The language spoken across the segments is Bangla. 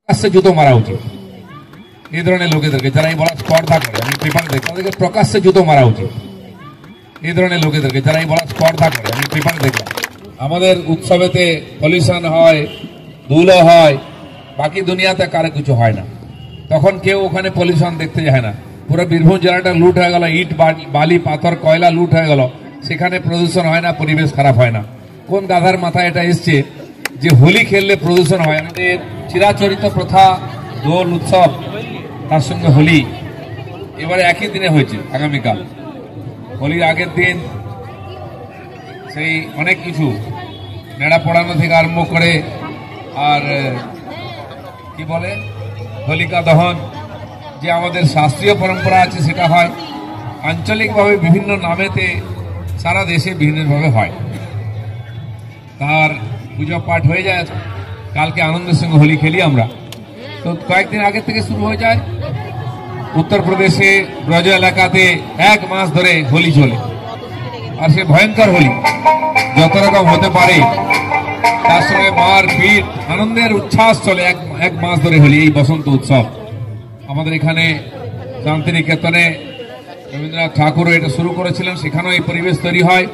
প্রকাশ্যে জুতো মারা উচিত এই ধরনের লোকেদেরকে, যারা এই বড় স্পর্ধা করে। আমি পেপার দেখি তাদেরকে প্রকাশ্যে জুতো মারা উচিত এই ধরনের লোকেদেরকে, যারা এই বড় স্পর্ধা করে। আমি পেপার দেখলাম আমাদের উৎসবেতে পলিউশন হয়, ধুলো হয়, বাকি দুনিয়াতে কারো কিছু হয় না। তখন কেউ ওখানে পলিউশন দেখতে যায় না। পুরো বীরভূম জেলাটা লুট হয়ে গেল, ইট বালি পাথর কয়লা লুট হয়ে গেল, সেখানে প্রদূষণ হয় না, পরিবেশ খারাপ হয় না। কোন গাধার মাথায় এটা এসছে যে হোলি খেললে প্রদূষণ হয়? আমাদের চিরাচরিত প্রথা দোল উৎসব, তার সঙ্গে হোলি এবারে একই দিনে হয়েছে। আগামীকাল হোলির আগের দিন সেই অনেক কিছু নেড়া পড়ানো থেকে আরম্ভ করে আর কি বলে হোলিকা দহন, যে আমাদের শাস্ত্রীয় পরম্পরা আছে সেটা হয়। আঞ্চলিকভাবে বিভিন্ন নামেতে সারা দেশে বিভিন্নভাবে হয়। তার পুজো পাঠ হয়ে যায়, কালকে আনন্দের সঙ্গে হোলি খেলি আমরা। তো কয়েকদিন আগে থেকে শুরু হয়ে যায়। উত্তরপ্রদেশে ব্রজ এলাকাতে 1 মাস ধরে হোলি চলে, আর সে ভয়ঙ্কর হোলি যত রকম হতে পারে, তার সঙ্গে মার পিট আনন্দের উচ্ছ্বাস চলে 1 মাস ধরে হোলি। এই বসন্ত উৎসব আমাদের এখানে শান্তিনিকেতনে রবীন্দ্রনাথ ঠাকুর এটা শুরু করেছিলেন, সেখানেও এই পরিবেশ তৈরি হয়।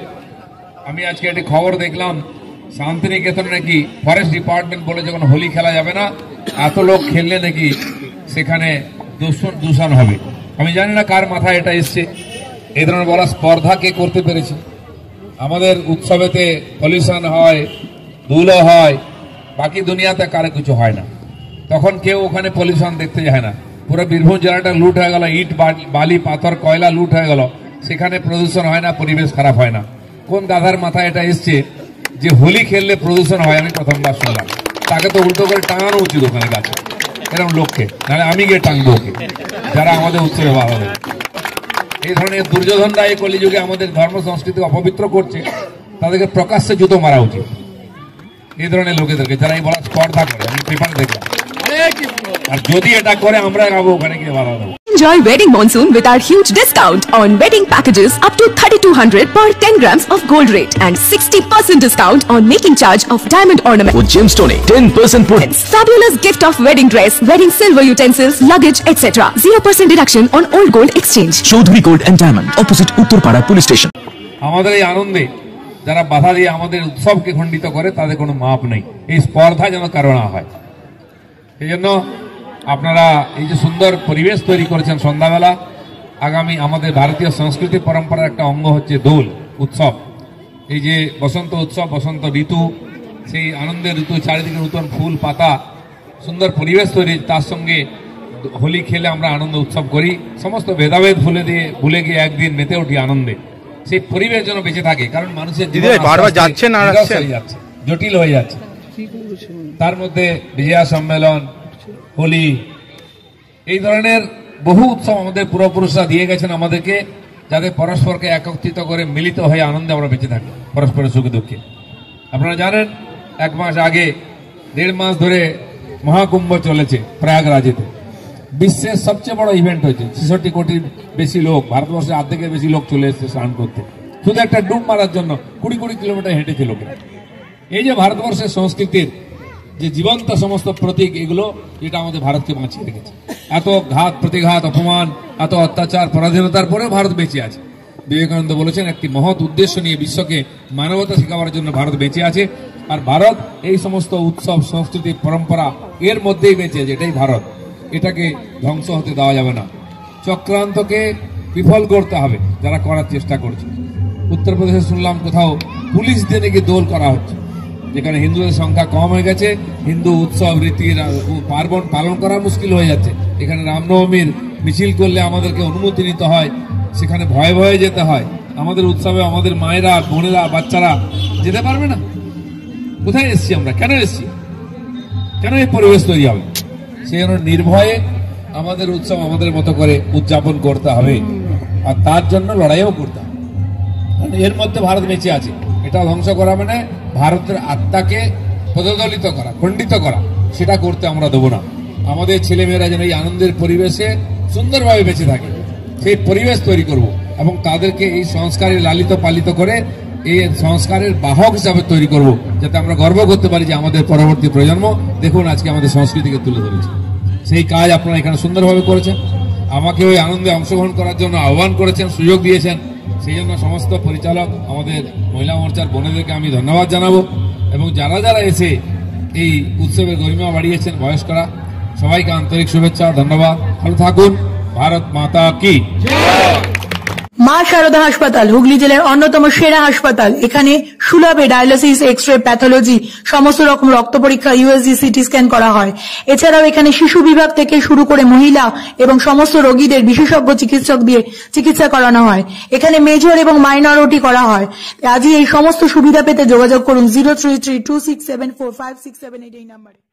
আমি আজকে একটি খবর দেখলাম, শান্তিনিকেতনে নাকি ফরেস্ট ডিপার্টমেন্ট বলে যখন হোলি খেলা যাবে না, এত লোক খেললে নাকি সেখানে দূষণ হবে। আমি জানি না কার মাথায় এটা এসছে, এই ধরনের বলা স্পর্ধা কে করতে পেরেছে। আমাদের উৎসবেতে পলিউশন হয়, ধুলো হয়, বাকি দুনিয়াতে কারো কিছু হয় না। তখন কেউ ওখানে পলিউশন দেখতে যায় না। পুরো বীরভূম জেলাটা লুট হয়ে গেল, ইট বালি পাথর কয়লা লুট হয়ে গেল, সেখানে প্রদূষণ হয় না, পরিবেশ খারাপ হয় না। কোন গাধার মাথায় এটা এসছে যে হোলি খেললে প্রদূষণ হয়? আমি প্রথমবার শুনলাম। তাকে তো উল্টো করে টাঙানো উচিত ওখানে গাছে, এরকম লোককে, নাহলে আমি গিয়ে টাঙবো ওকে, যারা আমাদের উৎসবে বাধা দেবে। এই ধরনের দুর্যোধনরা এই কলিযুগে আমাদের ধর্ম সংস্কৃতি অপবিত্র করছে, তাদেরকে প্রকাশ্যে জুতো মারা উচিত এই ধরনের লোকেদেরকে, যারা এই বড় স্পর্ধা করে। আমি পেপার দেখলাম, আর যদি এটা করে আমরা যাবো ওখানে গিয়ে বাধা দেবো। Enjoy wedding monsoon with our huge discount on wedding packages up to 3200 per 10 grams of gold rate and 60% discount on making charge of diamond ornament. With Gemstone 10% points. Fabulous gift of wedding dress, wedding silver utensils, luggage, etc. 0% deduction on old gold exchange. Chaudhary Gold and Diamond, opposite Uttarpara Police Station. আমাদের এই আনন্দে যারা বাধা দিয়ে আমাদের উৎসবকে খণ্ডিত করে, তাদের কোনো মাপ নেই। এই স্পর্ধা যেন কারণ না হয়, এই জন্য আপনারা এই যে সুন্দর পরিবেশ তৈরি করেছেন সন্ধ্যাবেলা। আগামী আমাদের ভারতীয় সংস্কৃতি পরম্পরার একটা অঙ্গ হচ্ছে দোল উৎসব। এই যে বসন্ত উৎসব, বসন্ত ঋতু, সেই আনন্দের ঋতু, চারিদিকে নতুন ফুল পাতা, সুন্দর পরিবেশ তৈরি, তার সঙ্গে হোলি খেলে আমরা আনন্দ উৎসব করি। সমস্ত ভেদাভেদ ভুলে গিয়ে একদিন মেতে উঠি আনন্দে। সেই পরিবেশ যেন বেঁচে থাকে, কারণ মানুষের জটিল হয়ে যাচ্ছে। তার মধ্যে বিজয়া সম্মেলন, হোলি, এই ধরনের বহু উৎসব আমাদের পূর্বপুরুষরা দিয়ে গেছেন আমাদেরকে, যাতে পরস্পরকে একত্রিত করে মিলিত হয়ে আনন্দে আমরা বেঁচে থাকি, পরস্পরের সুখে দুঃখে। আপনারা জানেন 1 মাস আগে 1.5 মাস ধরে মহাকুম্ভ চলেছে প্রয়াগরাজেতে। বিশ্বের সবচেয়ে বড় ইভেন্ট হয়েছে। 66 কোটির বেশি লোক, ভারতবর্ষের অর্ধেকের বেশি লোক চলে এসেছে স্নান করতে, শুধু একটা ডুব মারার জন্য 20 কিলোমিটার হেঁটেছে লোকেরা। এই যে ভারতবর্ষের সংস্কৃতির যে জীবন্ত সমস্ত প্রতীক, এগুলো যেটা আমাদের ভারতকে বাঁচিয়ে রেখেছে। এত ঘাত প্রতিঘাত, অপমান, এত অত্যাচার, পরাধীনতার পরে ভারত বেঁচে আছে। বিবেকানন্দ বলেছেন, একটি মহৎ উদ্দেশ্য নিয়ে বিশ্বকে মানবতা শেখাবার জন্য ভারত বেঁচে আছে। আর ভারত এই সমস্ত উৎসব, সংস্কৃতি, পরম্পরা এর মধ্যেই বেঁচে আছে। এটাই ভারত, এটাকে ধ্বংস হতে দেওয়া যাবে না। চক্রান্তকে বিফল করতে হবে যারা করার চেষ্টা করছে। উত্তরপ্রদেশে শুনলাম কোথাও পুলিশ দিয়ে নাকি দোল করা হচ্ছে, যেখানে হিন্দুদের সংখ্যা কম হয়ে গেছে, হিন্দু উৎসব রীতি পার্বণ পালন করা মুশকিল হয়ে যাচ্ছে। এখানে রামনবমীর মিছিল করলে আমাদেরকে অনুমতি নিতে হয়, সেখানে ভয়ে ভয়ে যেতে হয়। আমাদের উৎসবে আমাদের মায়েরা, বোনেরা, বাচ্চারা যেতে পারবে না। কোথায় এসছি আমরা? কেন এসছি? কেন এই পরিবেশ তৈরি হবে? সেই জন্য নির্ভয়ে আমাদের উৎসব আমাদের মতো করে উদযাপন করতে হবে, আর তার জন্য লড়াইও করতে হবে। এর মধ্যে ভারত বেঁচে আছে, এটা ধ্বংস করা মানে ভারতের আত্মাকে পদদলিত করা, খণ্ডিত করা, সেটা করতে আমরা দেবো না। আমাদের ছেলেমেয়েরা যেন এই আনন্দের পরিবেশে সুন্দরভাবে বেঁচে থাকে, সেই পরিবেশ তৈরি করব এবং তাদেরকে এই সংস্কারে লালিত পালিত করে এই সংস্কারের বাহক হিসাবে তৈরি করব, যাতে আমরা গর্ব করতে পারি যে আমাদের পরবর্তী প্রজন্ম দেখুন আজকে আমাদের সংস্কৃতিকে তুলে ধরেছে। সেই কাজ আপনারা এখানে সুন্দরভাবে করেছেন। আমাকে ওই আনন্দে অংশগ্রহণ করার জন্য আহ্বান করেছেন, সুযোগ দিয়েছেন, সেই জন্য সমস্ত পরিচালক, আমাদের মহিলা মোর্চার বোনেদেরকে আমি ধন্যবাদ জানাবো। এবং যারা যারা এসে এই উৎসবের গরিমা বাড়িয়েছেন, বয়স্করা, সবাইকে আন্তরিক শুভেচ্ছা, ধন্যবাদ। ভালো থাকুন। ভারত মাতা কি। মা শারদা হাসপাতাল হুগলি জেলার অন্যতম সেরা হাসপাতাল। এখানে সুলভে ডায়ালিসিস, এক্স-রে, প্যাথোলজি, সমস্ত রকম রক্ত পরীক্ষা, ইউএসজি, সিটি স্ক্যান করা হয়। এছাড়াও এখানে শিশু বিভাগ থেকে শুরু করে মহিলা এবং সমস্ত রোগীদের বিশেষজ্ঞ চিকিৎসক দিয়ে চিকিৎসা করানো হয়। এখানে মেজর এবং মাইনর ওটি করা হয়। আজই এই সমস্ত সুবিধা পেতে যোগাযোগ করুন 03326745678 এই নম্বরে।